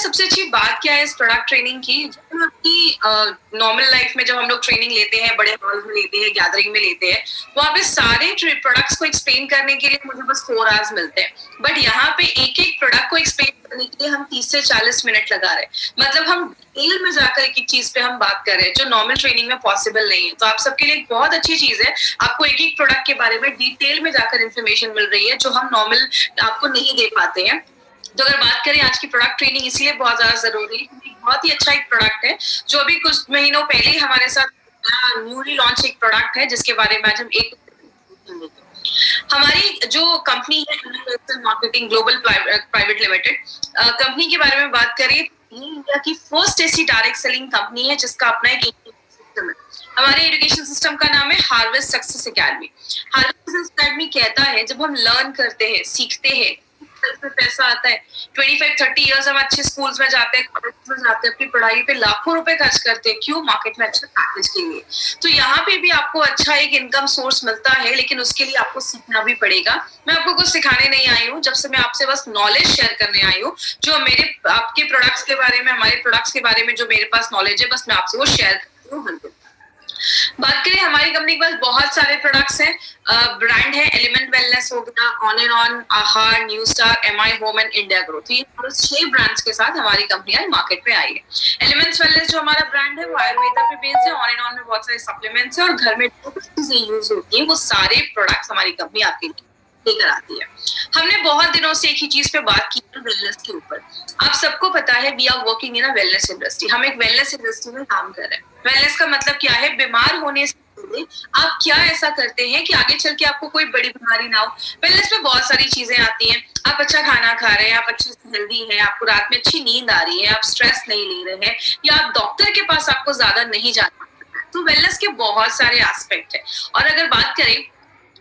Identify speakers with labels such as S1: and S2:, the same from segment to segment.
S1: सबसे अच्छी बात क्या है इस प्रोडक्ट ट्रेनिंग की, जब हम अपनी नॉर्मल लाइफ में जब हम लोग ट्रेनिंग लेते हैं, बड़े हॉल में लेते हैं, गैदरिंग में लेते हैं, वहाँ पे सारे प्रोडक्ट्स को एक्सप्लेन करने के लिए मुझे बस 4 आवर्स मिलते हैं, बट यहाँ पे एक एक प्रोडक्ट को एक्सप्लेन करने के लिए हम 30 से 40 मिनट लगा रहे हैं। मतलब हम डिटेल में जाकर एक एक चीज पे हम बात कर रहे हैं, जो नॉर्मल ट्रेनिंग में पॉसिबल नहीं है। तो आप सबके लिए एक बहुत अच्छी चीज है, आपको एक एक प्रोडक्ट के बारे में डिटेल में जाकर इन्फॉर्मेशन मिल रही है, जो हम नॉर्मल आपको नहीं दे पाते हैं। तो अगर बात करें आज की प्रोडक्ट ट्रेनिंग, इसलिए बहुत ज्यादा जरूरी है क्योंकि बहुत ही अच्छा एक प्रोडक्ट है, जो अभी कुछ महीनों पहले ही हमारे साथ न्यूली लॉन्च एक प्रोडक्ट है, जिसके बारे में आज हम एक हमारी जो कंपनी है marketing global private limited company के बारे में बात करें, इंडिया की फर्स्ट ऐसी डायरेक्ट सेलिंग कंपनी है जिसका अपना एक सिस्टम है। हमारे एजुकेशन सिस्टम का नाम है harvest success academy. Harvest success academy कहता है जब हम लर्न करते हैं, सीखते हैं, में पैसा आता है। 25-30 इयर्स हम अच्छे स्कूल्स में जाते हैं, कॉलेज में जाते हैं, अपनी पढ़ाई पे लाखों रुपए खर्च करते हैं, क्यों? मार्केट में अच्छे पैकेज के लिए। तो यहाँ पे भी आपको अच्छा एक इनकम सोर्स मिलता है, लेकिन उसके लिए आपको सीखना भी पड़ेगा। मैं आपको कुछ सिखाने नहीं आई हूँ, जब से मैं आपसे बस नॉलेज शेयर करने आई हूँ, जो मेरे आपके प्रोडक्ट्स के बारे में, हमारे प्रोडक्ट्स के बारे में जो मेरे पास नॉलेज है, बस मैं आपसे वो शेयर करती हूँ। बात करें हमारी कंपनी के पास बहुत सारे प्रोडक्ट्स हैं। ब्रांड है एलिमेंट वेलनेस हो गया, ऑन एंड ऑन, आहार, new star, MI home and India growth. ये 6 ब्रांड्स के साथ हमारी कंपनी आज मार्केट में आई है। एलिमेंट्स वेलनेस जो हमारा ब्रांड है वो आयुर्वेदा पे बेस्ड है, ऑन एंड ऑन में बहुत सारे सप्लीमेंट्स है और घर में जो चीजें यूज होती है वो सारे प्रोडक्ट्स हमारी कंपनी आपके लिए लेकर आती है। हमने बहुत दिनों से एक ही चीज पे बात की है, वेलनेस के ऊपर। आप सबको पता है we are working in a wellness industry. हम एक वेलनेस इंडस्ट्री में काम कर रहे हैं। वेलनेस का मतलब क्या है? बीमार होने से पहले आप क्या ऐसा करते हैं कि आगे चल के आपको कोई बड़ी बीमारी ना हो। वेलनेस में बहुत सारी चीजें आती हैं। आप अच्छा खाना खा रहे हैं, आप अच्छे से हेल्दी हैं, आपको रात में अच्छी नींद आ रही है, आप स्ट्रेस नहीं ले रहे हैं, या आप डॉक्टर के पास आपको ज्यादा नहीं जाना। तो वेलनेस के बहुत सारे एस्पेक्ट है। और अगर बात करें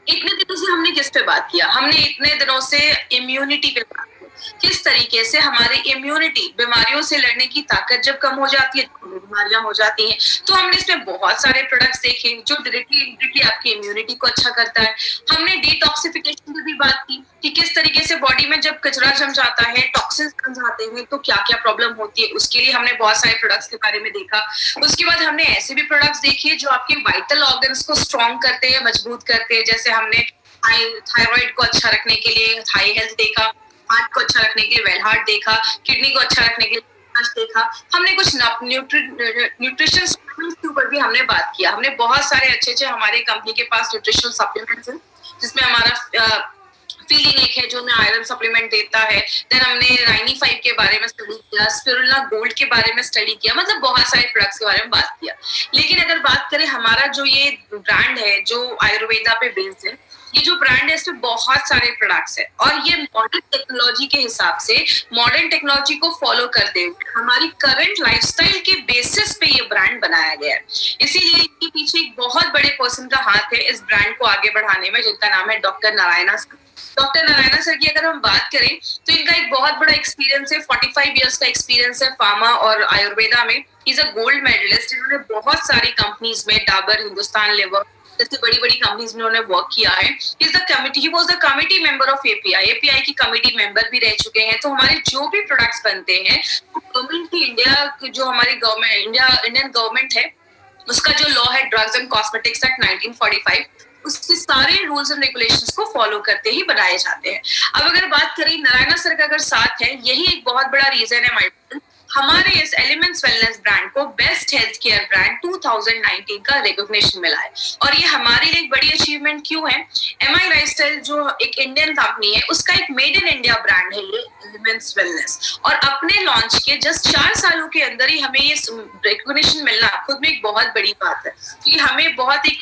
S1: इतने दिनों से हमने किस पे बात किया? हमने इतने दिनों से इम्यूनिटी पे बात की। किस तरीके से हमारी इम्यूनिटी, बीमारियों से लड़ने की ताकत जब कम हो जाती है तो बीमारियां हो जाती हैं। तो हमने इसमें बहुत सारे प्रोडक्ट्स देखे जो डायरेक्टली आपकी इम्यूनिटी को अच्छा करता है। हमने डिटॉक्सिफिकेशन की भी बात की कि किस तरीके से बॉडी में जब कचरा जम जाता है, टॉक्सिन्स जम जाते हैं, तो क्या क्या प्रॉब्लम होती है, उसके लिए हमने बहुत सारे प्रोडक्ट्स के बारे में देखा। उसके बाद हमने ऐसे भी प्रोडक्ट्स देखे जो आपके वाइटल ऑर्गन्स को स्ट्रॉन्ग करते हैं, मजबूत करते हैं। जैसे हमने थायराइड को अच्छा रखने के लिए हाई हेल्थ देखा, हार्ट को अच्छा रखने के लिए वेल हार्ट देखा, किडनी को अच्छा रखने के लिए देखा। हमने कुछ न्यूट्रिशन सप्लीमेंट्स के ऊपर भी हमने बात किया। हमने बहुत सारे अच्छे हमारे कंपनी के पास न्यूट्रिशनल सप्लीमेंट्स हैं, जिसमें हमारा फीलिंग एक है जो हमें आयरन सप्लीमेंट देता है। देन हमने राइनी 5 के बारे में स्टडी किया, स्पिरुलिना गोल्ड के बारे में स्टडी किया, मतलब बहुत सारे प्रोडक्ट्स के बारे में बात किया। लेकिन अगर बात करें हमारा जो ये ब्रांड है जो आयुर्वेदा पे बेस्ड है, ये जो ब्रांड है इसमें बहुत सारे प्रोडक्ट्स है और ये मॉडर्न टेक्नोलॉजी के हिसाब से, मॉडर्न टेक्नोलॉजी को फॉलो करते हुए हमारी करंट लाइफस्टाइल के बेसिस पे ये ब्रांड बनाया गया है। इसीलिए इसके पीछे एक बहुत बड़े पर्सन का हाथ है इस ब्रांड को आगे बढ़ाने में, जिनका नाम है doctor Narayana sir. Doctor Narayana sir की अगर हम बात करें तो इनका एक बहुत बड़ा एक्सपीरियंस है, 45 इयर्स का एक्सपीरियंस है फार्मा और आयुर्वेदा में। Is a gold medallist. इन्होंने बहुत सारी कंपनीज में, डाबर, हिंदुस्तान लेवर जैसे बड़ी बड़ी कंपनीज में उन्होंने वर्क किया है। He was the committee member of API की कमिटी मेंबर भी रह चुके हैं। तो हमारे जो भी प्रोडक्ट्स बनते हैं, गवर्नमेंट की इंडिया जो हमारी गवर्नमेंट इंडियन गवर्नमेंट है, उसका जो लॉ है ड्रग्स एंड कॉस्मेटिक्स एक्ट 1945, उसके सारे रूल्स एंड रेगुलेशंस को फॉलो करते ही बनाए जाते हैं। अब अगर बात करें नारायणा सर का अगर साथ है, यही एक बहुत बड़ा रीजन है हमारे इस एलिमेंट्स वेलनेस ब्रांड को बेस्ट हेल्थ केयर ब्रांड 2019 का रिकॉग्निशन मिला है। और ये हमारे लिए एक बड़ी अचीवमेंट क्यों है? एमआई लाइफस्टाइल जो एक इंडियन कंपनी है, उसका एक मेड इन इंडिया ब्रांड है ये एलिमेंट्स वेलनेस, और अपने लॉन्च के जस्ट 4 सालों के अंदर ही हमें ये रिकॉग्निशन मिलना खुद में एक बहुत बड़ी बात है। कि हमें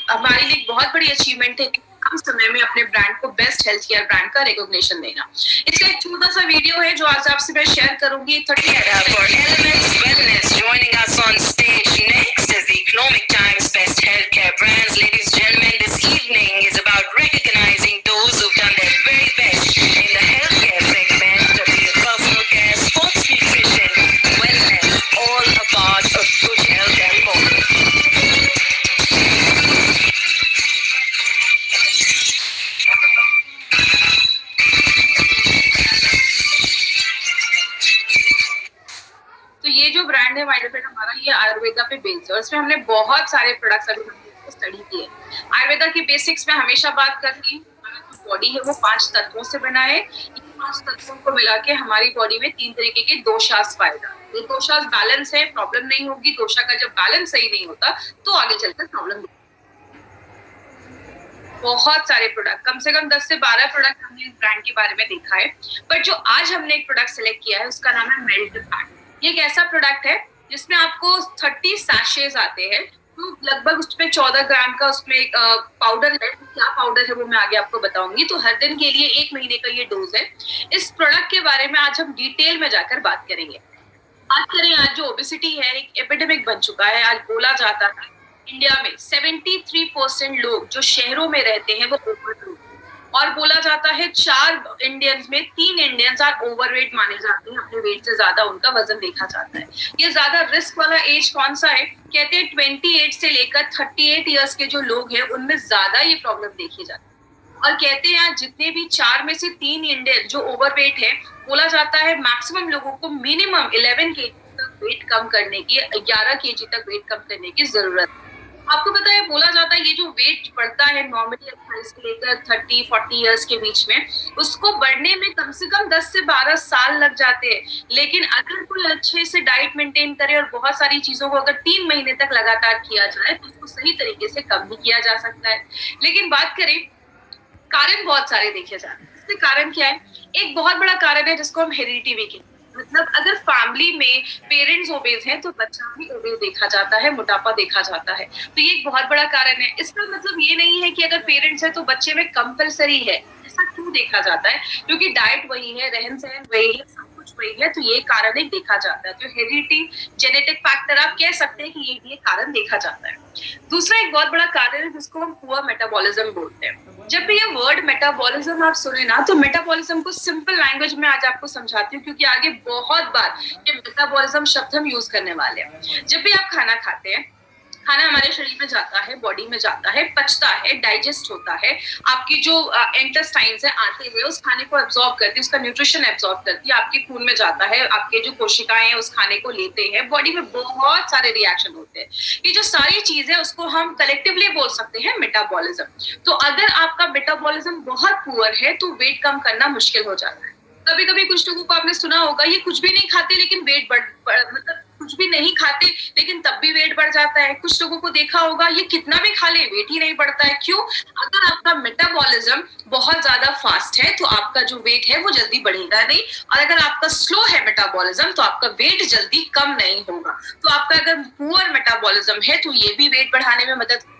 S1: हमारे लिए एक बहुत बड़ी अचीवमेंट है कम समय में अपने ब्रांड को बेस्ट हेल्थ केयर ब्रांड का रिकॉग्निशन देना। इसका एक छोटा सा वीडियो है जो आज आपसे मैं शेयर करूंगी। 30
S2: for Elements Wellness. Joining us on stage next is the Economic Times Best Healthcare Brands. Ladies and gentlemen, this evening is about recognizing those who've done their very best in the healthcare segment, be it personal care, sports nutrition, wellness, all a part of good health and focus.
S1: ये जो brand है माइंडफिट हमारा, ये आयुर्वेदा पे based है और इसमें हमने बहुत सारे प्रोडक्ट्स अभी स्टडी किए। आयुर्वेदा की बेसिक्स में हमेशा बात करती हूँ, बॉडी है वो 5 तत्वों से बना है। इन 5 तत्वों को मिला के हमारी बॉडी में 3 तरीके के दोषास पाएगा। ये दोषास बैलेंस है, प्रॉब्लम नहीं होगी। दोषा का जब बैलेंस सही नहीं होता तो आगे चलकर प्रॉब्लम। बहुत सारे प्रोडक्ट, कम से कम 10 से 12 प्रोडक्ट हमने इस ब्रांड के बारे में देखा है, बट जो आज हमने एक प्रोडक्ट सिलेक्ट किया है उसका नाम है मेल्ट फैट। ये एक ऐसा प्रोडक्ट है जिसमें आपको 30 सैशेज आते हैं, तो लगभग उसमें 14 ग्राम का उसमें पाउडर है। क्या पाउडर है वो मैं आगे आपको बताऊंगी। तो हर दिन के लिए 1 महीने का ये डोज है। इस प्रोडक्ट के बारे में आज हम डिटेल में जाकर बात करेंगे। बात करें, आज जो ओबेसिटी है एक एपिडेमिक बन चुका है। आज बोला जाता है इंडिया में 73% लोग जो शहरों में रहते हैं वो ओवरवेट, और बोला जाता है 4 इंडियंस में 3 इंडियंस आर ओवरवेट माने जाते हैं। अपने वेट से ज्यादा उनका वजन देखा जाता है। ये ज्यादा रिस्क वाला एज कौन सा है? कहते हैं 28 से लेकर 38 इयर्स के जो लोग हैं उनमें ज्यादा ये प्रॉब्लम देखी जाती है। और कहते हैं जितने भी 4 में से 3 इंडियन जो ओवरवेट है, बोला जाता है मैक्सिमम लोगों को मिनिमम 11 केजी तक वेट कम करने की, 11 केजी तक वेट कम करने की जरूरत है। आपको पता है, बोला जाता है ये जो वेट बढ़ता है नॉर्मली 28 से लेकर 30-40 इयर्स के बीच में, उसको बढ़ने में कम से कम 10 से 12 साल लग जाते हैं। लेकिन अगर कोई अच्छे से डाइट मेंटेन करे और बहुत सारी चीजों को अगर 3 महीने तक लगातार किया जाए तो उसको सही तरीके से कम भी किया जा सकता है। लेकिन बात करें, कारण बहुत सारे देखे जाते हैं। इसके कारण क्या है? एक बहुत बड़ा कारण है जिसको हम हेरिडिटी भी कहते हैं। मतलब अगर फैमिली में पेरेंट्स ओबेस हैं तो बच्चा भी ओबेस देखा जाता है, मोटापा देखा जाता है। तो ये एक बहुत बड़ा कारण है। इसका मतलब ये नहीं है कि अगर पेरेंट्स है तो बच्चे में कंपलसरी है। ऐसा क्यों देखा जाता है? क्योंकि डाइट वही है, रहन सहन वही है, सब कुछ वही है, तो ये कारण एक देखा जाता है। तो हेरिडिटी, जेनेटिक फैक्टर आप कह सकते हैं कि ये कारण देखा जाता है। दूसरा एक बहुत बड़ा कारण है जिसको हम पुअर मेटाबॉलिज्म बोलते हैं। जब भी ये वर्ड मेटाबॉलिज्म आप सुने ना, तो मेटाबॉलिज्म को सिंपल लैंग्वेज में आज आपको समझाती हूँ, क्योंकि आगे बहुत बार ये मेटाबॉलिज्म शब्द हम यूज करने वाले हैं। जब भी आप खाना खाते हैं, खाना हमारे शरीर में जाता है, बॉडी में जाता है, पचता है, डाइजेस्ट होता है। आपकी जो इंटेस्टाइन्स है आते हुए उस खाने को एब्जॉर्ब करती है, उसका न्यूट्रिशन एब्जॉर्ब करती है, आपके खून में जाता है, आपके जो कोशिकाएं हैं उस खाने को लेते हैं, बॉडी में बहुत सारे रिएक्शन होते हैं। ये जो सारी चीज है उसको हम कलेक्टिवली बोल सकते हैं मेटाबॉलिज्म। तो अगर आपका मेटाबॉलिज्म बहुत पुअर है तो वेट कम करना मुश्किल हो जाता है। कभी कभी कुछ लोगों को आपने सुना होगा, ये कुछ भी नहीं खाते लेकिन वेट मतलब कुछ भी नहीं खाते लेकिन तब भी वेट बढ़ जाता है। कुछ लोगों को देखा होगा, ये कितना भी खा ले वेट ही नहीं बढ़ता है। क्यों? अगर आपका मेटाबॉलिज्म बहुत ज्यादा फास्ट है तो आपका जो वेट है वो जल्दी बढ़ेगा नहीं, और अगर आपका स्लो है मेटाबॉलिज्म तो आपका वेट जल्दी कम नहीं होगा। तो आपका अगर पुअर मेटाबॉलिज्म है तो ये भी वेट बढ़ाने में मदद,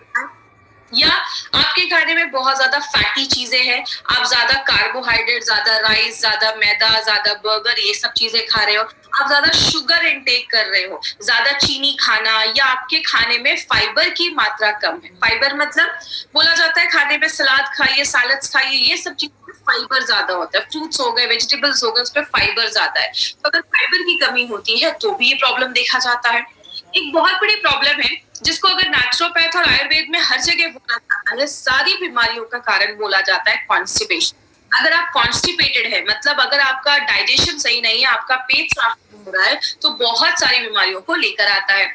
S1: या आपके खाने में बहुत ज्यादा फैटी चीजें हैं, आप ज्यादा कार्बोहाइड्रेट, ज्यादा राइस, ज्यादा मैदा, ज्यादा बर्गर, ये सब चीजें खा रहे हो, आप ज्यादा शुगर इनटेक कर रहे हो, ज्यादा चीनी खाना, या आपके खाने में फाइबर की मात्रा कम है। फाइबर मतलब बोला जाता है खाने में सलाद खाइए, सैलड्स खाइए, ये सब चीजों में फाइबर ज्यादा होता है। फ्रूट्स हो गए, वेजिटेबल्स हो गए, उसमें फाइबर ज्यादा है। तो अगर फाइबर की कमी होती है तो भी ये प्रॉब्लम देखा जाता है। एक बहुत बड़ी प्रॉब्लम है जिसको अगर नेचुरोपैथ और आयुर्वेद में हर जगह बोला जाता है, सारी बीमारियों का कारण बोला जाता है कॉन्स्टिपेशन। अगर आप कॉन्स्टिपेटेड है, मतलब अगर आपका डाइजेशन सही नहीं है, आपका पेट साफ नहीं हो रहा है, तो बहुत सारी बीमारियों को लेकर आता है।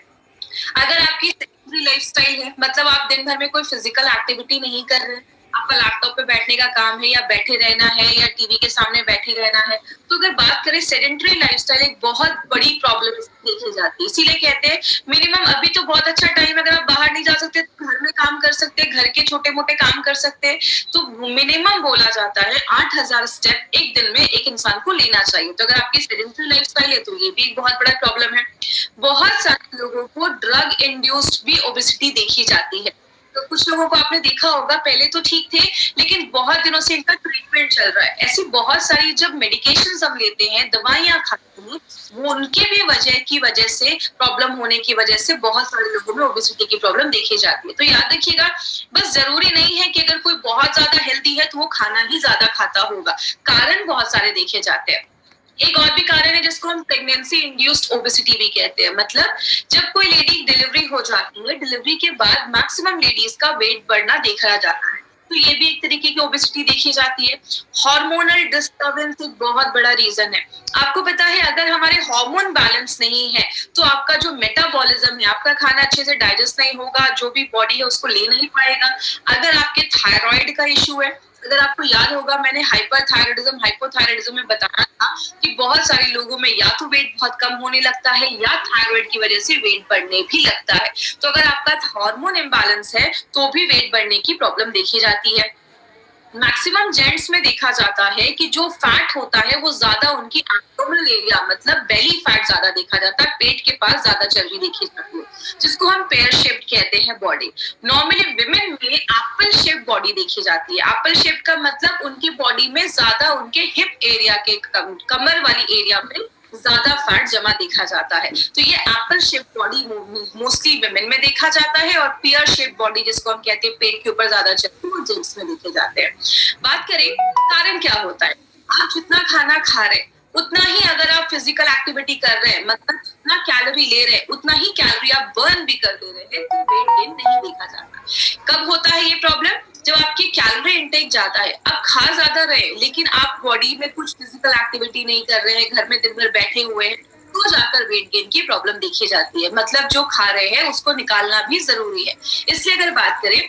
S1: अगर आपकी सेडेंटरी लाइफस्टाइल है, मतलब आप दिन भर में कोई फिजिकल एक्टिविटी नहीं कर रहे, आपका लैपटॉप पे बैठने का काम है, या बैठे रहना है, या टीवी के सामने बैठे रहना है, तो अगर बात करें सेडेंटरी लाइफस्टाइल एक बहुत बड़ी प्रॉब्लम देखी जाती है। इसीलिए कहते हैं मिनिमम, अभी तो बहुत अच्छा टाइम, अगर आप बाहर नहीं जा सकते तो घर में काम कर सकते हैं, घर के छोटे मोटे काम कर सकते हैं, तो मिनिमम बोला जाता है 8000 स्टेप एक दिन में एक इंसान को लेना चाहिए। तो अगर आपकी सेडेंटरी लाइफस्टाइल है तो ये भी एक बहुत बड़ा प्रॉब्लम है। बहुत सारे लोगों को ड्रग इंड्यूस्ड भी ओबेसिटी देखी जाती है। तो कुछ लोगों को आपने देखा होगा, पहले तो ठीक थे लेकिन बहुत दिनों से इनका ट्रीटमेंट चल रहा है। ऐसी बहुत सारी जब मेडिकेशंस हम लेते हैं, दवाइयां खाते हैं, वो उनके भी वजह से प्रॉब्लम होने की वजह से बहुत सारे लोगों में ओबेसिटी की प्रॉब्लम देखी जाती है। तो याद रखिएगा, बस जरूरी नहीं है कि अगर कोई बहुत ज्यादा हेल्दी है तो वो खाना ही ज्यादा खाता होगा। कारण बहुत सारे देखे जाते हैं। एक और भी कारण है जिसको हम प्रेगनेंसी इंड्यूस्ड ओबेसिटी भी कहते हैं। मतलब जब कोई लेडी डिलीवरी हो जाती है, डिलीवरी के बाद मैक्सिमम लेडीज का वेट बढ़ना देखा जाता है। तो ये भी एक तरीके की ओबेसिटी देखी जाती है। हार्मोनल डिस्टर्बेंस एक बहुत बड़ा रीजन है। आपको पता है अगर हमारे हार्मोन बैलेंस नहीं है तो आपका जो मेटाबॉलिज्म है, आपका खाना अच्छे से डाइजेस्ट नहीं होगा, जो भी बॉडी है उसको ले नहीं पाएगा। अगर आपके थायराइड का इश्यू है, अगर आपको याद होगा मैंने हाइपरथायराइडिज्म हाइपोथायराइडिज्म में बताया था कि बहुत सारे लोगों में या तो वेट बहुत कम होने लगता है या थायराइड की वजह से वेट बढ़ने भी लगता है। तो अगर आपका हार्मोन इम्बैलेंस है तो भी वेट बढ़ने की प्रॉब्लम देखी जाती है। मैक्सिमम जेंट्स में देखा जाता है कि जो फैट होता है वो ज्यादा उनकी एब्डोमिनल एरिया मतलब बेली फैट ज्यादा देखा जाता है, पेट के पास ज्यादा चर्बी देखी जाती है, जिसको हम पेयर शेप्ड कहते हैं बॉडी। नॉर्मली विमेन में एप्पल शेप बॉडी देखी जाती है। एप्पल शेप का मतलब उनकी बॉडी में ज्यादा उनके हिप एरिया के कमर वाली एरिया में ज्यादा फैट जमा देखा जाता है। तो ये Apple shape body mostly women में देखा जाता है और पेयर शेप बॉडी जिसको हम कहते हैं पेट के ऊपर ज्यादा चलती है वो जेंट्स में देखे जाते हैं। बात करें कारण क्या होता है, आप जितना खाना खा रहे उतना ही अगर आप फिजिकल एक्टिविटी कर रहे हैं मतलब जितना कैलोरी ले रहे हैं उतना ही कैलोरी आप बर्न भी कर दे रहे हैं तो वेट गेन नहीं देखा जाता। कब होता है ये प्रॉब्लम, जब आपकी कैलोरी इंटेक ज्यादा है, आप खा ज्यादा रहे लेकिन आप बॉडी में कुछ फिजिकल एक्टिविटी नहीं कर रहे हैं, घर में दिन भर बैठे हुए हैं, तो जाकर वेट गेन की प्रॉब्लम देखी जाती है। मतलब जो खा रहे हैं उसको निकालना भी जरूरी है। इसलिए अगर बात करें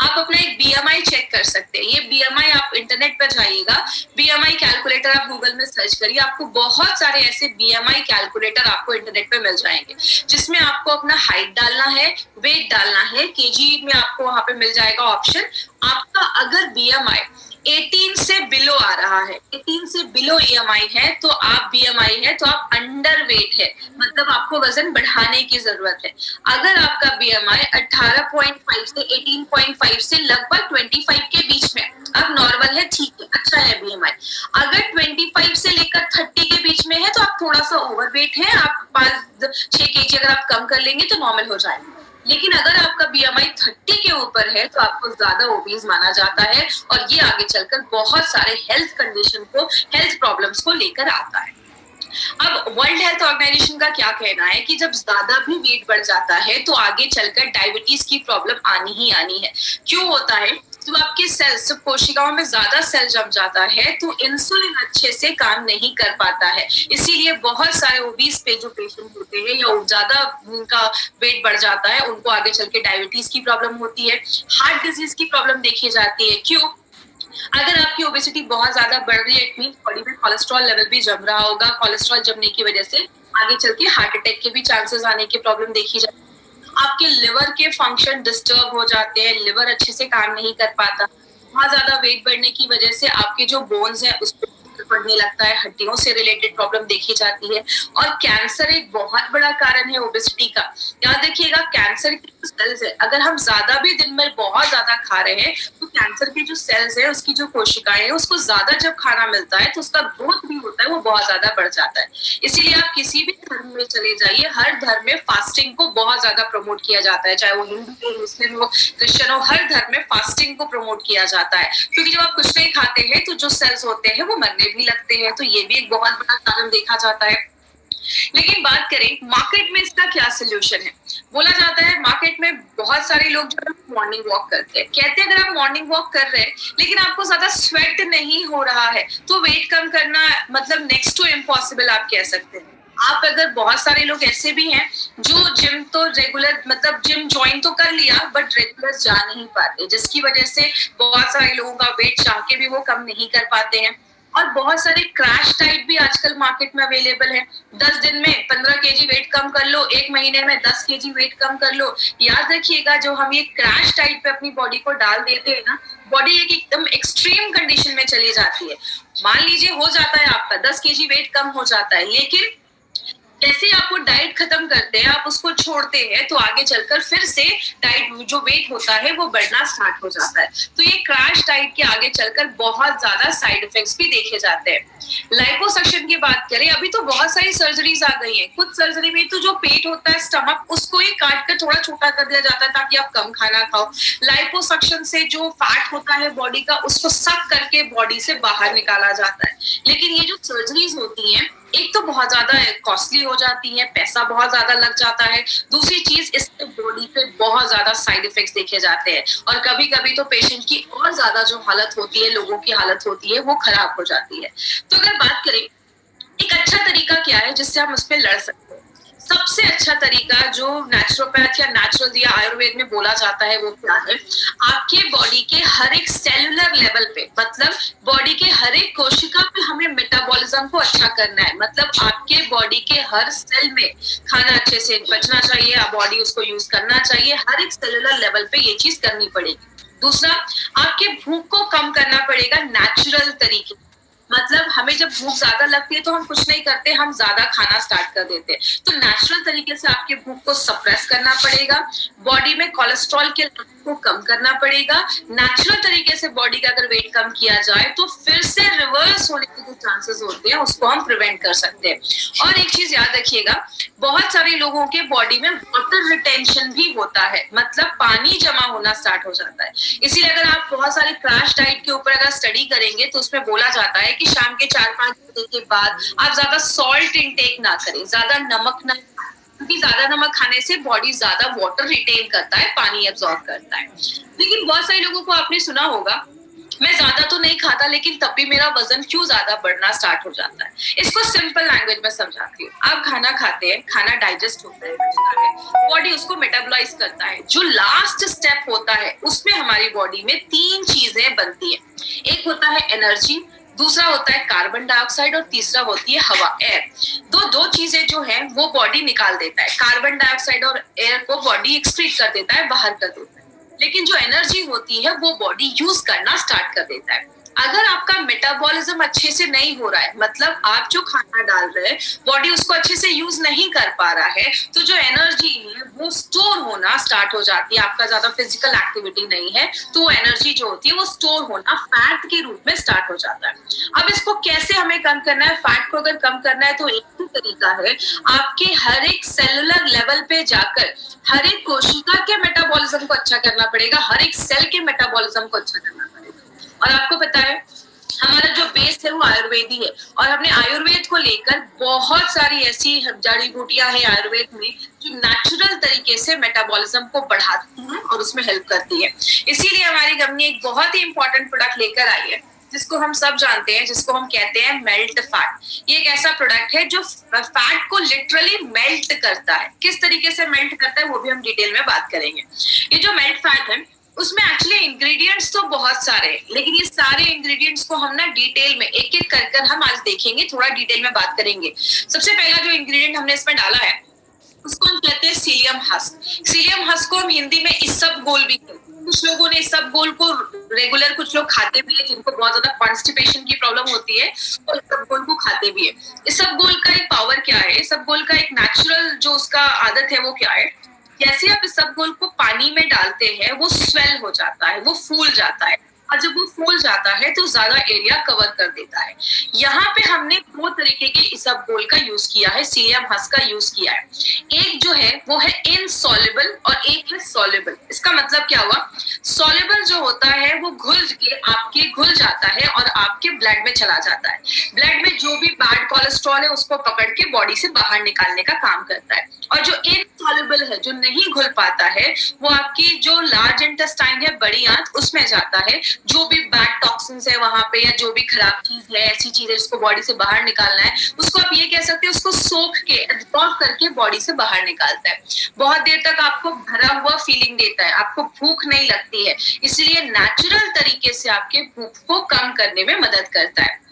S1: आप अपना एक बीएमआई चेक कर सकते हैं। ये बीएमआई आप इंटरनेट पर जाइएगा, बीएमआई कैलकुलेटर आप गूगल में सर्च करिए, आपको बहुत सारे ऐसे बीएमआई कैलकुलेटर आपको इंटरनेट पे मिल जाएंगे जिसमें आपको अपना हाइट डालना है, वेट डालना है, केजी में आपको वहां पे मिल जाएगा ऑप्शन। आपका अगर बीएमआई 18 से बिलो आ रहा है, 18 से बिलो ईएमआई है तो आप बीएमआई है तो आप अंडर वेट है, मतलब आपको वजन बढ़ाने की जरूरत है। अगर आपका बीएमआई 18.5 से 18.5 से लगभग 25 के बीच में अब नॉर्मल है, ठीक है, अच्छा है बीएमआई। अगर 25 से लेकर 30 के बीच में है तो आप थोड़ा सा ओवरवेट है, आप 5-6 केजी अगर आप कम कर लेंगे तो नॉर्मल हो जाएगा। लेकिन अगर आपका बीएमआई 30 के ऊपर है तो आपको ज्यादा ओबीज माना जाता है और ये आगे चलकर बहुत सारे हेल्थ कंडीशन को, हेल्थ प्रॉब्लम्स को लेकर आता है। अब वर्ल्ड हेल्थ ऑर्गेनाइजेशन का क्या कहना है कि जब ज्यादा भी वेट बढ़ जाता है तो आगे चलकर डायबिटीज की प्रॉब्लम आनी ही आनी है। क्यों होता है, जब आपके सेल्स, जब कोशिकाओं में ज्यादा सेल जम जाता है तो इंसुलिन अच्छे से काम नहीं कर पाता है। इसीलिए बहुत सारे ओबीज पे जो पेशेंट होते हैं या ज्यादा उनका वेट बढ़ जाता है उनको आगे चल के डायबिटीज की प्रॉब्लम होती है, हार्ट डिजीज की प्रॉब्लम देखी जाती है। क्यों, अगर आपकी ओबेसिटी बहुत ज्यादा बढ़ रही है इट मीन बॉडी में कोलेस्ट्रॉल लेवल भी जम रहा होगा, कोलेस्ट्रॉल जमने की वजह से आगे चल के हार्ट अटैक के भी चांसेस आने की प्रॉब्लम देखी जाती है। आपके लिवर के फंक्शन डिस्टर्ब हो जाते हैं, लिवर अच्छे से काम नहीं कर पाता। बहुत ज्यादा वेट बढ़ने की वजह से आपके जो बोन्स हैं उस पर पड़ने लगता है, हड्डियों से रिलेटेड प्रॉब्लम देखी जाती है। और कैंसर एक बहुत बड़ा कारण है ओबेसिटी का। याद रखिएगा कैंसर के जो सेल्स है, अगर हम ज्यादा भी दिन में बहुत ज्यादा खा रहे हैं तो कैंसर के जो सेल्स है, उसकी जो कोशिकाएं हैं, उसको ज्यादा जब खाना मिलता है तो उसका ग्रोथ भी होता है, वो बहुत ज्यादा बढ़ जाता है। इसीलिए आप किसी भी धर्म में चले जाइए, हर धर्म में फास्टिंग को बहुत ज्यादा प्रमोट किया जाता है, चाहे वो हिंदू हो, मुस्लिम हो, क्रिश्चियन हो, हर धर्म में फास्टिंग को प्रमोट किया जाता है। क्योंकि जब आप कुछ नहीं खाते हैं तो जो सेल्स होते हैं वो मरने भी लगते हैं, तो ये भी एक बहुत बड़ा कारण देखा जाता है। लेकिन बात करें मार्केट में इसका क्या सोल्यूशन है, बोला जाता है मार्केट में बहुत सारे लोग जो मॉर्निंग वॉक करते हैं, कहते हैं अगर आप मॉर्निंग वॉक कर रहे हैं लेकिन आपको ज्यादा स्वेट नहीं हो रहा है तो वेट कम करना मतलब नेक्स्ट टू इम्पॉसिबल आप कह सकते हैं। आप अगर बहुत सारे लोग ऐसे भी हैं जो जिम तो रेगुलर मतलब जिम ज्वाइन तो कर लिया बट रेगुलर जा नहीं पाते, जिसकी वजह से बहुत सारे लोगों का वेट चाह के भी वो कम नहीं कर पाते हैं। और बहुत सारे क्रैश डाइट भी आजकल मार्केट में अवेलेबल है। 10 दिन में 15 केजी वेट कम कर लो, 1 महीने में 10 केजी वेट कम कर लो। याद रखिएगा जो हम ये क्रैश डाइट पे अपनी बॉडी को डाल देते हैं ना, बॉडी एक एकदम एक्सट्रीम कंडीशन में चली जाती है। मान लीजिए हो जाता है आपका 10 केजी वेट कम हो जाता है, लेकिन जैसे आप वो डाइट खत्म करते हैं, आप उसको छोड़ते हैं तो आगे चलकर फिर से डाइट जो वेट होता है वो बढ़ना स्टार्ट हो जाता है। तो ये क्रैश डाइट के आगे चलकर बहुत ज्यादा साइड इफेक्ट्स भी देखे जाते हैं। लाइपोसक्शन की बात करें, अभी तो बहुत सारी सर्जरीज आ गई हैं। कुछ सर्जरी में तो जो पेट होता है स्टमक, उसको ही काट कर थोड़ा छोटा कर दिया जाता है ताकि आप कम खाना खाओ। लाइपोसक्शन से जो फैट होता है बॉडी का, उसको सक करके बॉडी से बाहर निकाला जाता है। लेकिन ये जो सर्जरीज होती हैं एक तो बहुत ज्यादा कॉस्टली हो जाती है, पैसा बहुत ज्यादा लग जाता है। दूसरी चीज, इससे बॉडी पे बहुत ज्यादा साइड इफेक्ट्स देखे जाते हैं और कभी कभी तो पेशेंट की और ज्यादा जो हालत होती है, लोगों की हालत होती है, वो खराब हो जाती है। तो अगर बात करें एक अच्छा तरीका क्या है जिससे हम उस पर लड़ सकते हैं, सबसे अच्छा तरीका जो नेचुरोपैथ या नेचुरल या आयुर्वेद में बोला जाता है वो क्या है, आपके बॉडी के हर एक सेलुलर लेवल पे, मतलब बॉडी के हर एक कोशिका पे हमें मेटाबॉलिज्म को अच्छा करना है। मतलब आपके बॉडी के हर सेल में खाना अच्छे से बचना चाहिए, बॉडी उसको यूज करना चाहिए, हर एक सेलुलर लेवल पे ये चीज करनी पड़ेगी। दूसरा, आपके भूख को कम करना पड़ेगा नेचुरल तरीके। मतलब हमें जब भूख ज्यादा लगती है तो हम कुछ नहीं करते, हम ज्यादा खाना स्टार्ट कर देते हैं। तो नेचुरल तरीके से आपके भूख को सप्रेस करना पड़ेगा, बॉडी में कोलेस्ट्रॉल के लेवल को कम करना पड़ेगा। नेचुरल तरीके से बॉडी का अगर वेट कम किया जाए तो फिर से रिवर्स होने के जो चांसेस होते हैं उसको हम प्रिवेंट कर सकते हैं। और एक चीज याद रखिएगा, बहुत सारे लोगों के बॉडी में वाटर रिटेंशन भी होता है, मतलब पानी जमा होना स्टार्ट हो जाता है। इसीलिए अगर आप बहुत सारे क्रैश डाइट के ऊपर अगर स्टडी करेंगे तो उसमें बोला जाता है कि शाम के 4-5 बजे के बाद आप ज्यादा सॉल्ट इनटेक ना करें, ज्यादा नमक ना, क्योंकि ज्यादा नमक खाने से बॉडी ज्यादा वाटर रिटेन करता है, पानी एब्जॉर्ब करता है। लेकिन बहुत सारे लोगों को आपने सुना होगा, मैं ज्यादा तो नहीं खाता लेकिन तब भी मेरा वजन क्यों ज्यादा बढ़ना स्टार्ट हो जाता है। इसको सिंपल लैंग्वेज में समझाती हूँ। आप खाना खाते हैं, खाना डाइजेस्ट होता है, बॉडी उसको मेटाबॉलाइज करता है। जो लास्ट स्टेप होता है उसमें हमारी बॉडी में 3 चीजें बनती है। एक होता है एनर्जी, दूसरा होता है कार्बन डाइऑक्साइड और तीसरा होती है हवा, एयर। दो चीजें जो है वो बॉडी निकाल देता है। कार्बन डाइऑक्साइड और एयर को बॉडी एक्सक्रीट कर देता है, बाहर कर देता है। लेकिन जो एनर्जी होती है वो बॉडी यूज करना स्टार्ट कर देता है। अगर आपका मेटाबॉलिज्म अच्छे से नहीं हो रहा है, मतलब आप जो खाना डाल रहे हैं बॉडी उसको अच्छे से यूज नहीं कर पा रहा है, तो जो एनर्जी है वो स्टोर होना स्टार्ट हो जाती है। आपका ज्यादा फिजिकल एक्टिविटी नहीं है तो वो एनर्जी जो होती है वो स्टोर होना फैट के रूप में स्टार्ट हो जाता है। अब इसको कैसे हमें कम करना है? फैट को अगर कम करना है तो एक ही तरीका है, आपके हर एक सेलुलर लेवल पे जाकर हर एक कोशिका के मेटाबॉलिज्म को अच्छा करना पड़ेगा, हर एक सेल के मेटाबॉलिज्म को अच्छा करना पड़ेगा। और आपको पता है हमारा जो बेस है वो आयुर्वेदी है, और हमने आयुर्वेद को लेकर बहुत सारी ऐसी जड़ी बूटियां हैं आयुर्वेद में जो नेचुरल तरीके से मेटाबॉलिज्म को बढ़ाती हैं और उसमें हेल्प करती है। इसीलिए हमारी कंपनी एक बहुत ही इंपॉर्टेंट प्रोडक्ट लेकर आई है जिसको हम सब जानते हैं, जिसको हम कहते हैं मेल्ट फैट। ये एक ऐसा प्रोडक्ट है जो फैट को लिटरली मेल्ट करता है। किस तरीके से मेल्ट करता है वो भी हम डिटेल में बात करेंगे। ये जो मेल्ट फैट है उसमें एक्चुअली इंग्रेडिएंट्स तो बहुत सारे हैं, लेकिन ये सारे इंग्रेडिएंट्स को हम ना डिटेल में एक एक कर हम आज देखेंगे, थोड़ा डिटेल में बात करेंगे। सबसे पहला जो इंग्रेडिएंट हमने इसमें डाला है उसको हम कहते हैं सीलियम हस्क। सीलियम हस्क को हम हिंदी में इसबगोल भी कहते हैं। कुछ लोगों ने इसबगोल को रेगुलर, कुछ लोग खाते भी है जिनको बहुत ज्यादा कॉन्स्टिपेशन की प्रॉब्लम होती है तो इसबगोल को खाते भी है। इसबगोल का एक पावर क्या है, इसबगोल का एक नेचुरल जो उसका आदत है वो क्या है, जैसे आप इसबगोल को पानी में डालते हैं वो स्वेल हो जाता है, वो फूल जाता है, और जब वो फूल जाता है तो ज्यादा एरिया कवर कर देता है। यहाँ पे हमने 2 तरीके के इसबगोल का यूज किया है, सीलियम हस्क का यूज किया है। एक जो है वो है इनसॉल्युबल और एक है सॉल्युबल। इसका मतलब क्या हुआ, सॉल्युबल जो होता है वो घुल जाता है और आपके ब्लड में चला जाता है। ब्लड में जो भी बैड कोलेस्ट्रॉल है उसको पकड़ के बॉडी से बाहर निकालने का काम करता है। और जो इनसॉल्युबल है, जो नहीं घुल पाता है, वो आपकी जो लार्ज इंटेस्टाइन है, बड़ी आंत, उसमें जाता है। जो भी बैड टॉक्सिन्स है वहां पे या जो भी खराब चीज है, ऐसी चीज है जिसको बॉडी से बाहर निकालना है, उसको आप ये कह सकते हैं उसको सोख के एब्जॉर्ब करके बॉडी से बाहर निकालता है। बहुत देर तक आपको भरा हुआ फीलिंग देता है, आपको भूख नहीं लगती है, इसलिए नेचुरल तरीके से आपके भूख को कम करने में मदद करता है,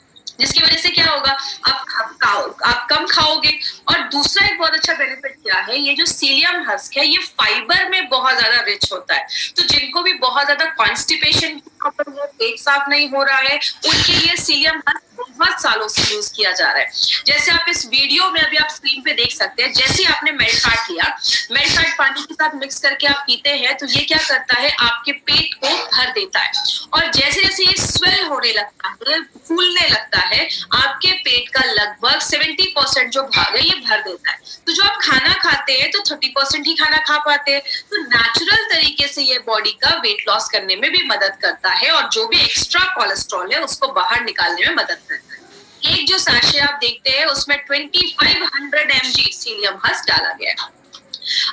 S1: जिसकी वजह से क्या होगा, आप कम खाओगे। और दूसरा एक बहुत अच्छा बेनिफिट क्या है, ये जो सीलियम हस्क है ये फाइबर में बहुत ज्यादा रिच होता है। तो जिनको भी बहुत ज्यादा कॉन्स्टिपेशन की प्रॉब्लम है, पेट साफ नहीं हो रहा है, उनके लिए सीलियम हस्क बहुत सालों से यूज किया जा रहा है। जैसे आप इस वीडियो में अभी आप स्क्रीन पे देख सकते हैं, जैसे आपने मेल्ट फैट लिया, मेल्ट फैट पानी के साथ मिक्स करके आप पीते हैं तो ये क्या करता है, आपके पेट को भर देता है। और जैसे जैसे ये स्वेल होने लगता है, फूलने लगता है, आपके पेट का लगभग 70% जो भाग है ये भर देता है। तो जो आप खाना खाते हैं तो 30% ही खाना खा पाते हैं। तो नेचुरल तरीके से ये बॉडी का वेट लॉस करने में भी मदद करता है और जो भी एक्स्ट्रा कोलेस्ट्रॉल है उसको बाहर निकालने में मदद करता है। एक जो सैशे आप देखते हैं उसमें 2500 mg सीलियम हस्क डाला गया है।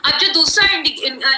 S1: अब जो दूसरा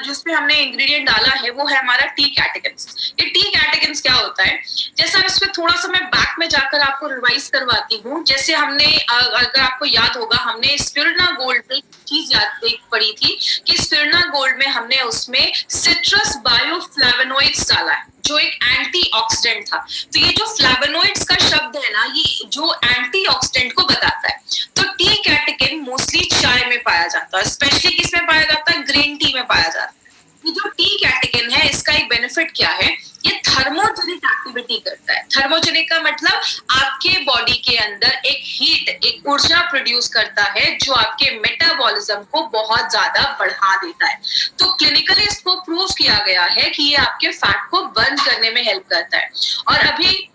S1: जिसमें हमने इंग्रेडिएंट डाला है वो है हमारा टी कैटेकिन्स। ये टी कैटेकिन्स क्या होता है, जैसे अब इसमें थोड़ा सा मैं बैक में जाकर आपको रिवाइज करवाती हूँ। जैसे हमने अगर आपको याद होगा, हमने स्पिरुलिना गोल्ड में चीज याद पड़ी थी कि स्पिरुलिना गोल्ड में हमने उसमें सिट्रस बायोफ्लेवोनॉइड्स डाला है जो एक एंटीऑक्सीडेंट था। तो ये जो फ्लेवोनॉइड्स का शब्द है ना, ये जो एंटीऑक्सीडेंट को बताता है। तो टी कैटेकिन मोस्टली चाय में पाया जाता है, स्पेशली किसमें पाया जाता है, ग्रीन टी में पाया जाता है। ये जो टी कैटेकिन है इसका एक बेनिफिट क्या है, ये थर्मोजेनिक एक्टिविटी करता है। थर्मोजेनिक का मतलब आपके बॉडी के अंदर एक हीट, एक ऊर्जा प्रोड्यूस करता है जो आपके मेटाबॉलिज्म को बहुत ज्यादा बढ़ा देता है। तो क्लिनिकली इसको प्रूव किया गया है कि ये आपके फैट को बर्न करने में हेल्प करता है। और अभी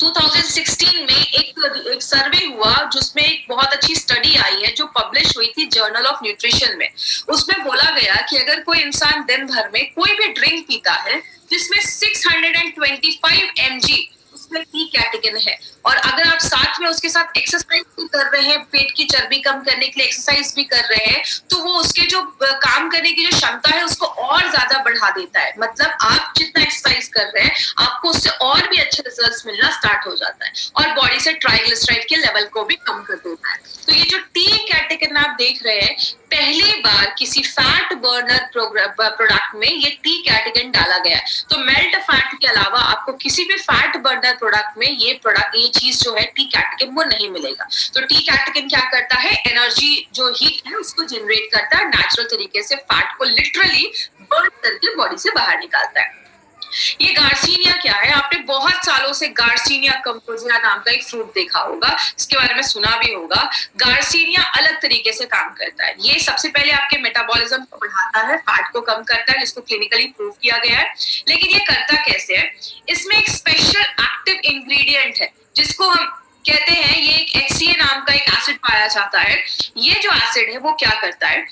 S1: 2016 में एक सर्वे हुआ जिसमें एक बहुत अच्छी स्टडी आई है जो पब्लिश हुई थी जर्नल ऑफ न्यूट्रिशन में। उसमें बोला गया कि अगर कोई इंसान दिन भर में कोई भी ड्रिंक पीता है जिसमें 625 mg उसमें टी कैटेकिन है, और अगर आप साथ में उसके साथ एक्सरसाइज भी कर रहे हैं, पेट की चर्बी कम करने के लिए एक्सरसाइज भी कर रहे हैं, तो वो उसके जो काम करने की जो क्षमता है उसको और ज्यादा बढ़ा देता है। मतलब आप जितना एक्सरसाइज कर रहे हैं आपको उससे और भी अच्छे रिजल्ट्स मिलना स्टार्ट हो जाता है, और बॉडी से ट्राइग्लिसराइड के लेवल को भी कम कर देता है। तो ये जो टी कैटेकिन आप देख रहे हैं, पहली बार किसी फैट बर्नर प्रोडक्ट में ये टी कैटेकिन डाला गया है। तो मेल्ट फैट के अलावा आपको किसी भी फैट बर्नर प्रोडक्ट में ये चीज जो है टी कैटेकिन वो नहीं मिलेगा। तो टी कैटेकिन क्या करता है, एनर्जी जो हीट है उसको जनरेट करता है, नेचुरल तरीके से फैट को लिटरली बर्न करके बॉडी से बाहर निकालता है। ये गार्सिनिया क्या है, आपने बहुत सालों से गार्सिनिया कंपोजिया नाम का एक फ्रूट देखा होगा, इसके बारे में सुना भी होगा। गार्सिनिया अलग तरीके से काम करता है। ये सबसे पहले आपके मेटाबॉलिज्म को बढ़ाता है, फैट को कम करता है, जिसको क्लिनिकली प्रूव किया गया है। लेकिन ये करता कैसे है, इसमें एक स्पेशल एक्टिव इंग्रेडिएंट है जिसको हम कहते हैं, ये एक HCA नाम का एक एसिड पाया जाता है। ये जो एसिड है वो क्या करता है,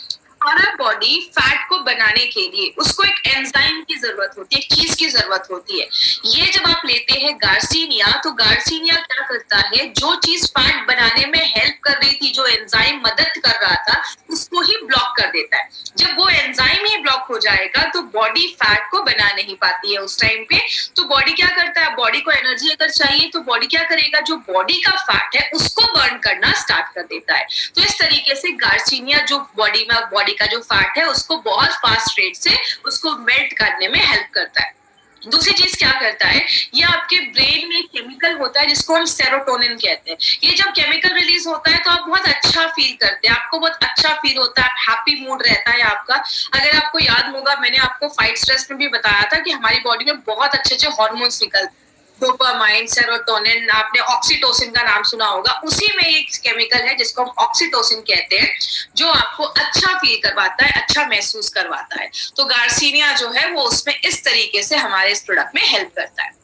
S1: हमारा बॉडी फैट को बनाने के लिए उसको एक एंजाइम की जरूरत होती है, एक चीज की जरूरत होती है। ये जब आप लेते हैं गार्सिनिया, तो गार्सिनिया क्या करता है, जो चीज फैट बनाने में हेल्प कर रही थी, जो एंजाइम मदद कर रहा था, उसको ही ब्लॉक कर देता है। जब वो एंजाइम ही ब्लॉक हो जाएगा तो बॉडी फैट को बना नहीं पाती है उस टाइम पे। तो बॉडी क्या करता है, बॉडी को एनर्जी अगर चाहिए तो बॉडी क्या करेगा, जो बॉडी का फैट है उसको बर्न करना स्टार्ट कर देता है। तो इस तरीके से गार्सिनिया जो बॉडी का जो फैट है उसको बहुत फास्ट रेट से उसको मेल्ट करने में हेल्प करता है। दूसरी चीज क्या करता है, ये आपके ब्रेन में एक केमिकल होता है जिसको हम सेरोटोनिन कहते हैं। ये जब केमिकल रिलीज होता है तो आप बहुत अच्छा फील करते हैं, आपको बहुत अच्छा फील होता है, हैप्पी मूड रहता है आपका। अगर आपको याद होगा, मैंने आपको फाइट स्ट्रेस में भी बताया था कि हमारी बॉडी में बहुत अच्छे अच्छे हार्मोन्स निकलते हैं, डोपामाइन, सेरोटोनिन, आपने ऑक्सीटोसिन का नाम सुना होगा। उसी में एक केमिकल है जिसको हम ऑक्सीटोसिन कहते हैं, जो आपको अच्छा फील करवाता है, अच्छा महसूस करवाता है। तो गार्सिनिया जो है वो उसमें इस तरीके से हमारे इस प्रोडक्ट में हेल्प करता है।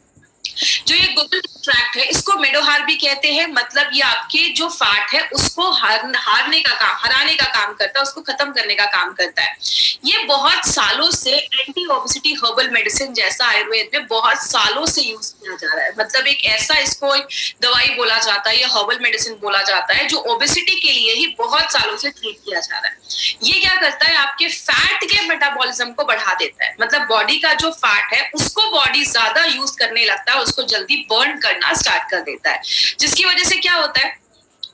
S1: जो ये गुगल एक्सट्रैक्ट है इसको मेडोहार भी कहते हैं, मतलब ये आपके जो फैट है उसको हराने का काम करता है, उसको खत्म करने का काम करता है। ये बहुत सालों से एंटी ओबेसिटी हर्बल मेडिसिन जैसा आयुर्वेद में बहुत सालों से यूज किया जा रहा है। मतलब एक ऐसा, इसको एक दवाई बोला जाता है, ये हर्बल मेडिसिन बोला जाता है, जो ओबेसिटी के लिए ही बहुत सालों से ट्रीट किया जा रहा है। ये क्या करता है, आपके फैट के मेटाबॉलिज्म को बढ़ा देता है। मतलब बॉडी का जो फैट है उसको बॉडी ज्यादा यूज करने लगता है, उसको जल्दी बर्न करना स्टार्ट कर देता है, जिसकी वजह से क्या होता है,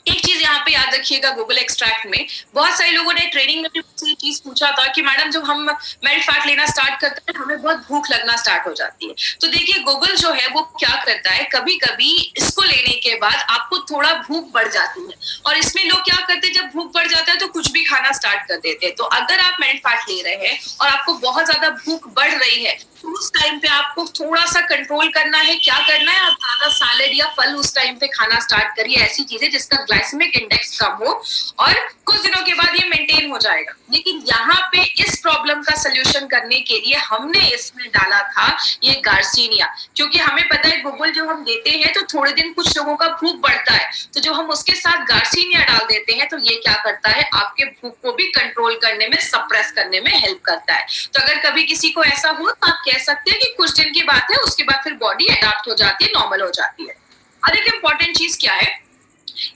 S1: एक चीज यहाँ पे याद रखिएगा, गूगल एक्सट्रैक्ट में बहुत सारे लोगों ने ट्रेनिंग में भी ये चीज पूछा था कि मैडम जब हम मेल्ट फैट लेना स्टार्ट करते हैं हमें बहुत भूख लगना स्टार्ट हो जाती है। तो देखिए गूगल जो है वो क्या करता है, कभी कभी इसको लेने के बाद आपको थोड़ा भूख बढ़ जाती है, और इसमें लोग क्या करते हैं, जब भूख बढ़ जाता है तो कुछ भी खाना स्टार्ट कर देते हैं। तो अगर आप मेल्ट फैट ले रहे हैं और आपको बहुत ज्यादा भूख बढ़ रही है तो उस टाइम पे आपको थोड़ा सा कंट्रोल करना है। क्या करना है, आप ज्यादा सैलेड या फल उस टाइम पे खाना स्टार्ट करिए, ऐसी चीजें जिसका ग्लाइसेमिक इंडेक्स कम हो, और कुछ दिनों के बाद ये मेंटेन हो जाएगा। लेकिन यहाँ पे इस प्रॉब्लम का सोल्यूशन करने के लिए हमने इसमें डाला था ये गार्सिनिया, क्योंकि हमें पता है गूगल जो हम देते हैं तो थोड़े दिन कुछ लोगों का भूख बढ़ता है, तो जब हम उसके साथ गार्सिनिया डाल देते हैं तो ये क्या करता है, आपके भूख को भी कंट्रोल करने में, सप्रेस करने में हेल्प करता है। तो अगर कभी किसी को ऐसा हो तो आप कह सकते हैं कि कुछ दिन की बात है, उसके बाद फिर बॉडी अडॉप्ट हो जाती है, नॉर्मल हो जाती है। और एक इम्पॉर्टेंट चीज क्या है,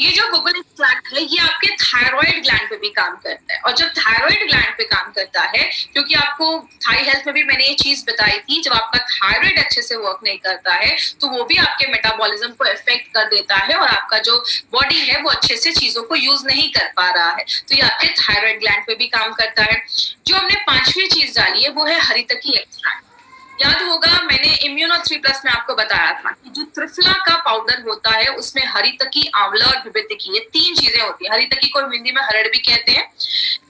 S1: ये जो गुगुलेट ग्लैंड है ये आपके थायराइड ग्लैंड पे भी काम करता है, और जब थायराइड ग्लैंड पे काम करता है, क्योंकि आपको थाई हेल्थ में भी मैंने ये चीज बताई थी, जब आपका थायराइड अच्छे से वर्क नहीं करता है तो वो भी आपके मेटाबॉलिज्म को इफेक्ट कर देता है, और आपका जो बॉडी है वो अच्छे से चीजों को यूज नहीं कर पा रहा है, तो ये आपके थायराइड ग्लैंड पे भी काम करता है। जो हमने पांचवी चीज डाली है वो है हरितकी एक्सट्रैक्ट। याद होगा मैंने इम्यूनो 3+ में आपको बताया था कि जो त्रिफला का पाउडर होता है उसमें हरितकी, आंवला और विभितकी, ये 3 चीजें होती है। हरितकी को हिंदी में हरड़ भी कहते हैं।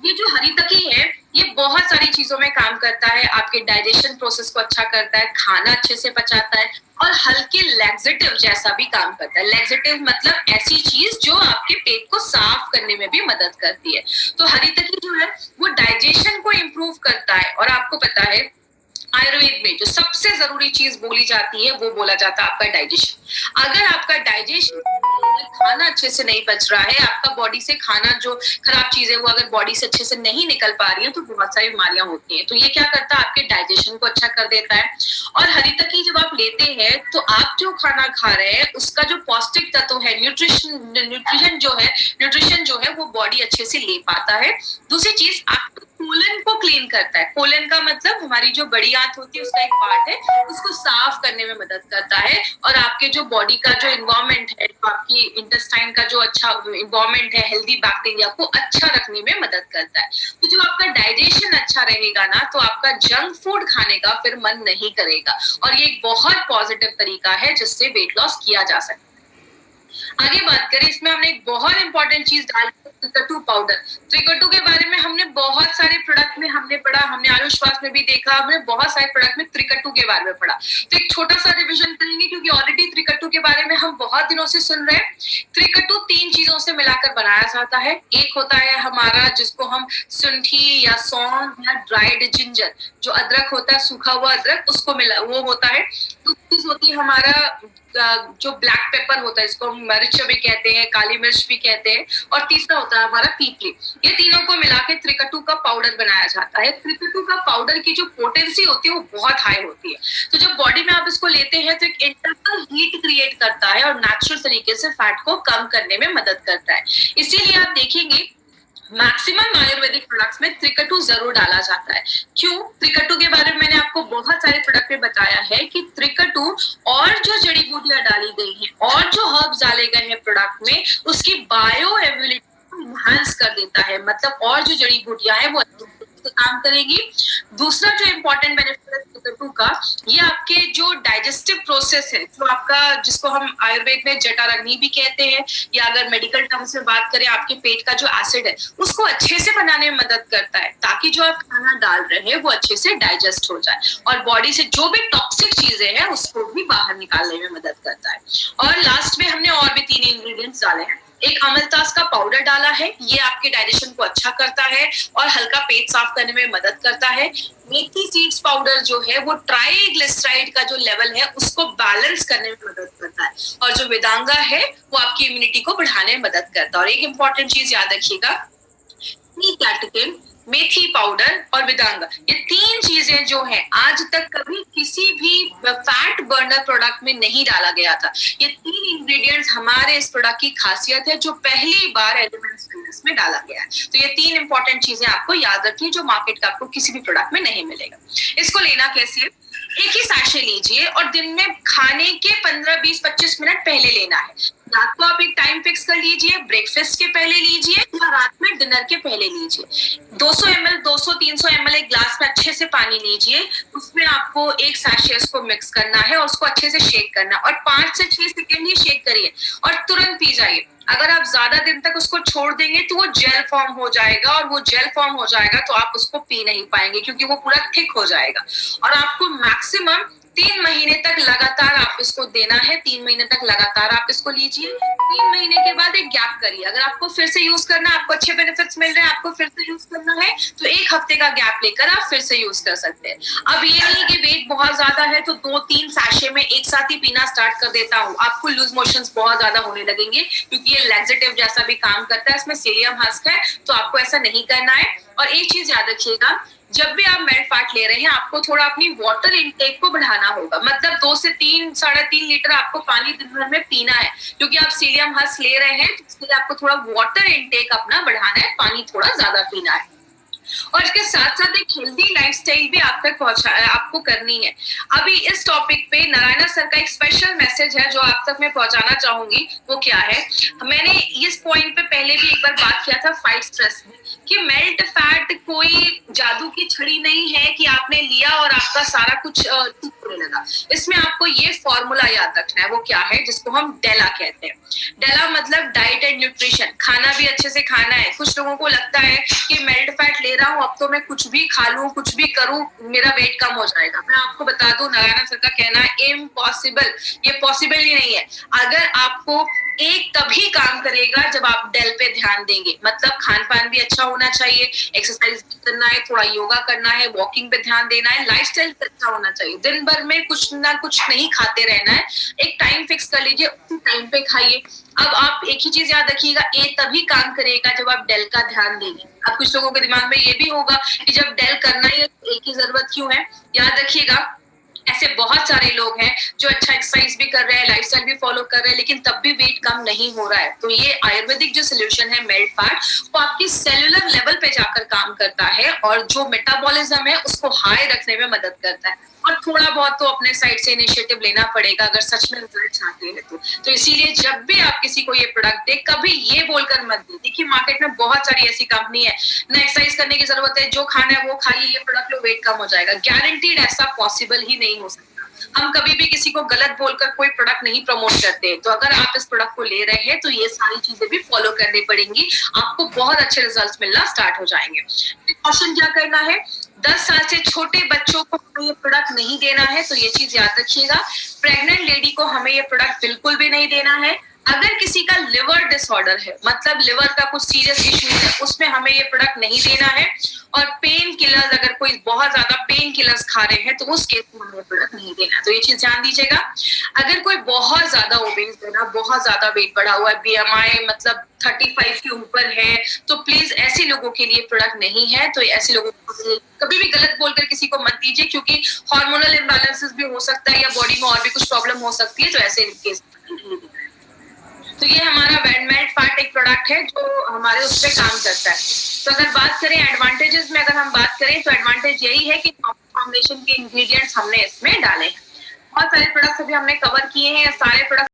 S1: ये जो हरितकी है ये बहुत सारी चीजों में काम करता है, आपके डाइजेशन प्रोसेस को अच्छा करता है, खाना अच्छे से पचाता है, और हल्के लैक्सेटिव जैसा भी काम करता है। लैक्सेटिव मतलब ऐसी चीज जो आपके पेट को साफ करने में भी मदद करती है। तो हरितकी जो है वो डाइजेशन को इम्प्रूव करता है, और आपको पता है आयुर्वेद में जो सबसे जरूरी चीज बोली जाती है वो बोला जाता है आपका डाइजेशन। अगर आपका डाइजेशन, खाना अच्छे से नहीं पच रहा है, आपका बॉडी से खाना जो खराब चीज है वो अगर बॉडी से अच्छे से नहीं निकल पा रही है तो बहुत सारी बीमारियां होती हैं। तो ये क्या करता है, आपके डाइजेशन को अच्छा कर देता है। और हरितकी जब आप लेते हैं तो आप जो खाना खा रहे हैं उसका जो पौष्टिक तत्व है, न्यूट्रिशन जो है वो बॉडी अच्छे से ले पाता है। दूसरी चीज, आप कोलन को क्लीन करता है। कोलन का मतलब हमारी जो बड़ी आंत होती है उसका एक पार्ट है, उसको साफ करने में मदद करता है, और आपके जो बॉडी का जो इन्वायरमेंट है, आपकी इंटेस्टाइन का जो अच्छा इन्वायरमेंट है, हेल्दी बैक्टीरिया को अच्छा रखने में मदद करता है। तो जब आपका डाइजेशन अच्छा रहेगा ना तो आपका जंक फूड खाने का फिर मन नहीं करेगा, और ये एक बहुत पॉजिटिव तरीका है जिससे वेट लॉस किया जा सकता है। आगे बात करें, इसमें हमने एक बहुत इंपॉर्टेंट चीज डाली, त्रिकटु पाउडर। त्रिकटु के बारे में हमने बहुत सारे प्रोडक्ट में हमने पढ़ा, हमने आयुष्वास में भी देखा, हमने बहुत सारे प्रोडक्ट में त्रिकटु के बारे में पढ़ा। तो एक छोटा सा रिविजन करेंगे क्योंकि ऑलरेडी त्रिकटु के बारे में हम बहुत दिनों से सुन रहे हैं। त्रिकटु 3 चीजों से मिलाकर बनाया जाता है। एक होता है हमारा जिसको हम सुंठी या सौंफ या ड्राइड जिंजर, जो अदरक होता है, सूखा हुआ अदरक, उसको मिला वो होता है। दूसरी चीज होती है हमारा जो ब्लैक पेपर होता है, इसको मिर्च भी कहते हैं, काली मिर्च भी कहते हैं, और तीसरा होता है हमारा पीपली। ये तीनों को मिला के त्रिकटु का पाउडर बनाया जाता है। त्रिकटु का पाउडर की जो पोटेंसी होती है वो बहुत हाई होती है, तो जब बॉडी में आप इसको लेते हैं तो एक इंटरनल हीट क्रिएट करता है और नेचुरल तरीके से फैट को कम करने में मदद करता है। इसीलिए आप देखेंगे मैक्सिमम आयुर्वेदिक प्रोडक्ट्स में त्रिकटु जरूर डाला जाता है। क्यों? त्रिकटु के बारे में मैंने आपको बहुत सारे प्रोडक्ट में बताया है कि त्रिकटु और जो जड़ी बूटियां डाली गई हैं और जो हर्ब्स डाले गए हैं प्रोडक्ट में, उसकी बायो एबिलिटी को इनहांस कर देता है, मतलब और जो जड़ी बूटियां हैं वो काम करेगी। दूसरा जो इम्पोर्टेंट बेनिफिट है त्रिकटु का, ये आपके जो डाइजेस्टिव प्रोसेस है, जो आपका जिसको हम आयुर्वेद में जठराग्नि भी कहते हैं, या अगर मेडिकल टर्म्स में बात करें आपके पेट का जो एसिड है उसको अच्छे से बनाने में मदद करता है, ताकि जो आप खाना डाल रहे हैं वो अच्छे से डाइजेस्ट हो जाए और बॉडी से जो भी टॉक्सिक चीजें हैं उसको भी बाहर निकालने में मदद करता है। और लास्ट में हमने और भी 3 इंग्रेडिएंट्स डाले हैं। एक अमलतास का पाउडर डाला है, ये आपके डाइजेशन को अच्छा करता है और हल्का पेट साफ करने में मदद करता है। मेथी सीड्स पाउडर जो है वो ट्राइग्लिसराइड का जो लेवल है उसको बैलेंस करने में मदद करता है, और जो वेदांगा है वो आपकी इम्यूनिटी को बढ़ाने में मदद करता है। और एक इंपॉर्टेंट चीज याद रखिएगा, कैटकिन, मेथी पाउडर और वेदांगा, ये 3 चीजें जो हैं आज तक कभी किसी भी फैट बर्नर प्रोडक्ट में नहीं डाला गया था। ये 3 इंग्रेडिएंट्स हमारे इस प्रोडक्ट की खासियत है जो पहली बार एलिमेंट्स फिटनेस में डाला गया है। तो ये 3 इंपॉर्टेंट चीजें आपको याद रखनी, जो मार्केट का आपको किसी भी प्रोडक्ट में नहीं मिलेगा। इसको लेना कैसे है? एक ही सैशे लीजिए और दिन में खाने के 15, 20, 25 मिनट पहले लेना है। रात को आप एक टाइम फिक्स कर लीजिए, ब्रेकफास्ट के पहले लीजिए या रात में डिनर के पहले लीजिए। 200 ml 200-300 ml एक ग्लास में अच्छे से पानी लीजिए, उसमें आपको एक सैशे उसको मिक्स करना है और उसको अच्छे से शेक करना है, और 5 से 6 सेकेंड ही शेक करिए और तुरंत पी जाइए। अगर आप ज्यादा दिन तक उसको छोड़ देंगे तो वो जेल फॉर्म हो जाएगा, और वो जेल फॉर्म हो जाएगा तो आप उसको पी नहीं पाएंगे क्योंकि वो पूरा थिक हो जाएगा। और आपको मैक्सिमम 3 महीने तक लगातार आप इसको देना है। 3 महीने तक लगातार आप इसको लीजिए। 3 महीने के बाद एक गैप करिए। अगर आपको फिर से यूज करना है, आपको अच्छे बेनिफिट्स मिल रहे हैं, आपको फिर से यूज करना है, तो 1 हफ्ते का गैप लेकर आप फिर से यूज कर सकते हैं। अब ये नहीं कि वेट बहुत ज्यादा है तो 2-3 सैशे में एक साथ ही पीना स्टार्ट कर देता हूँ, आपको लूज मोशंस बहुत ज्यादा होने लगेंगे, क्योंकि ये लैक्सेटिव जैसा भी काम करता है, इसमें सीलियम हस्क है, तो आपको ऐसा नहीं करना है। और एक चीज याद रखिएगा, जब भी आप मेल्ट फैट ले रहे हैं आपको थोड़ा अपनी वाटर इनटेक को बढ़ाना होगा, मतलब 2 से 3-3.5 लीटर आपको पानी दिन भर में पीना है, क्योंकि आप सीलियम हस्क ले रहे हैं तो इसलिए आपको थोड़ा वाटर इनटेक अपना बढ़ाना है, पानी थोड़ा ज्यादा पीना है। और इसके साथ साथ एक हेल्दी लाइफस्टाइल भी आप तक आपको करनी है। अभी इस टॉपिक पे नारायणा सर का एक स्पेशल मैसेज है जो आप तक मैं पहुंचाना चाहूंगी। वो क्या है, मैंने इस पॉइंट पे पहले भी एक बार बात किया था फाइट स्ट्रेस में, कि मेल्ट फैट कोई जादू की छड़ी नहीं है कि आपने लिया और आपका सारा कुछ ठीक होने लगा। इसमें आपको ये फॉर्मूला याद रखना है। वो क्या है, जिसको हम डेला कहते हैं। डेला मतलब डाइट एंड न्यूट्रिशन, खाना भी अच्छे से खाना है। कुछ लोगों को लगता है कि मेल्ट फैट ले रहा हूं, अब तो मैं कुछ भी खा लूं, कुछ भी करूं, मेरा वेट कम हो जाएगा। मैं आपको बता दूं, नारायणा सर का कहना है इम्पॉसिबल, ये पॉसिबल ही नहीं है। अगर आपको एक तभी काम करेगा जब आप डेल पे ध्यान देंगे, मतलब खान पान भी अच्छा होना चाहिए, एक्सरसाइज करना है, थोड़ा योगा करना है, वॉकिंग पे ध्यान देना है, लाइफस्टाइल अच्छा होना चाहिए। दिन भर में कुछ ना कुछ नहीं खाते रहना है, एक टाइम फिक्स कर लीजिए, उसी टाइम पे खाइए। अब आप एक ही चीज याद रखिएगा, ए तभी काम करेगा जब आप डेल का ध्यान देंगे। अब कुछ लोगों के दिमाग में ये भी होगा कि जब डेल करना ही है तो ए की जरूरत क्यों है। याद रखिएगा, ऐसे बहुत सारे लोग हैं जो अच्छा एक्सरसाइज भी कर रहे हैं, लाइफस्टाइल भी फॉलो कर रहे हैं, लेकिन तब भी वेट कम नहीं हो रहा है। तो ये आयुर्वेदिक जो सोल्यूशन है मेल्ट फैट, वो आपकी सेलुलर लेवल पे जाकर काम करता है और जो मेटाबॉलिज्म है उसको हाई रखने में मदद करता है। और थोड़ा बहुत तो अपने साइड से इनिशिएटिव लेना पड़ेगा अगर सच में रिजल्ट चाहते हैं तो इसीलिए जब भी आप किसी को ये प्रोडक्ट दे, कभी ये बोलकर मत दे। देखिए मार्केट में बहुत सारी ऐसी कंपनी है, ना एक्सरसाइज करने की जरूरत है, जो खाना है वो खाइए, ये प्रोडक्ट लो वेट कम हो जाएगा। गारंटीड ऐसा पॉसिबल ही नहीं हो सकता। हम कभी भी किसी को गलत बोलकर कोई प्रोडक्ट नहीं प्रमोट करते। तो अगर आप इस प्रोडक्ट को ले रहे हैं तो ये सारी चीजें भी फॉलो करनी पड़ेंगी, आपको बहुत अच्छे रिजल्ट्स मिलना स्टार्ट हो जाएंगे। प्रिकॉशन क्या करना है, 10 साल से छोटे बच्चों को ये प्रोडक्ट नहीं देना है, तो ये चीज याद रखिएगा। प्रेग्नेंट लेडी को हमें ये प्रोडक्ट बिल्कुल भी नहीं देना है। अगर किसी का लिवर डिसऑर्डर है, मतलब लिवर का कुछ सीरियस इश्यू है, उसमें हमें ये प्रोडक्ट नहीं देना है। और पेन किलर्स, अगर कोई बहुत ज्यादा पेन किलर्स खा रहे हैं तो उस केस में हमें प्रोडक्ट नहीं देना है, तो ये चीज ध्यान दीजिएगा। अगर कोई बहुत ज्यादा ओबेस है ना, बहुत ज्यादा वेट बढ़ा हुआ है, BMI मतलब 35 के ऊपर है, तो प्लीज ऐसे लोगों के लिए प्रोडक्ट नहीं है। तो ऐसे लोगों को कभी भी गलत बोलकर किसी को मत दीजिए, क्योंकि हार्मोनल इम्बैलेंसेस भी हो सकता है या बॉडी में और भी कुछ प्रॉब्लम हो सकती है, तो ऐसे केस नहीं देना है। तो ये हमारा मेल्ट फैट एक प्रोडक्ट है जो हमारे उस पर काम करता है। तो अगर बात करें एडवांटेजेस में, अगर हम बात करें तो एडवांटेज यही है कि फॉर्मुलेशन के इंग्रेडिएंट्स हमने इसमें डाले हैं। बहुत सारे प्रोडक्ट्स अभी हमने कवर किए हैं, सारे प्रोडक्ट